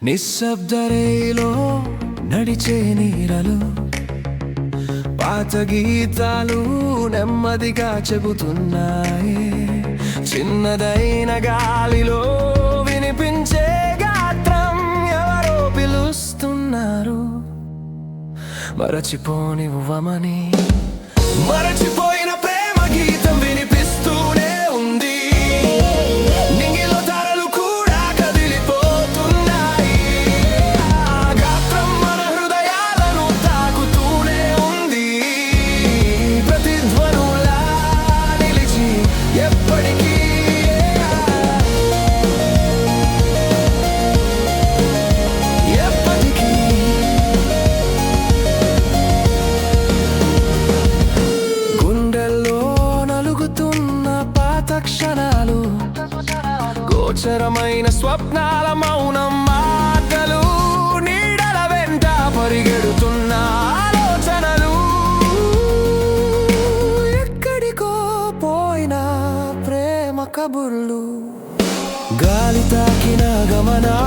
నిశ్శబ్దరేలో నడిచే నీరలు పాత గీతాలు నెమ్మదిగా చెబుతున్నాయి. చిన్నదైన గాలిలో వినిపించే గాత్రం ఎవరో పిలుస్తున్నారు. మరచిపోనివ్వమని మరచిపోయిన ప్రేమ గీతం వినిపిస్తూనే ఉంది. నింగిలో తారలు కూడా కదిలిపోతున్నాయి. ఆ గాత్రం మన హృదయాలను తాకుతూనే ఉంది. ప్రతిధ్వనులా నిలిచి ఎప్పటికీ క్షణాలు గోచరమైన స్వప్నాల మౌనం మాటలు నీడల వెంట పరిగెడుతున్న ఆలోచనలు ఎక్కడికో పోయిన ప్రేమ కబుర్లు గాలి తాకిన గమనా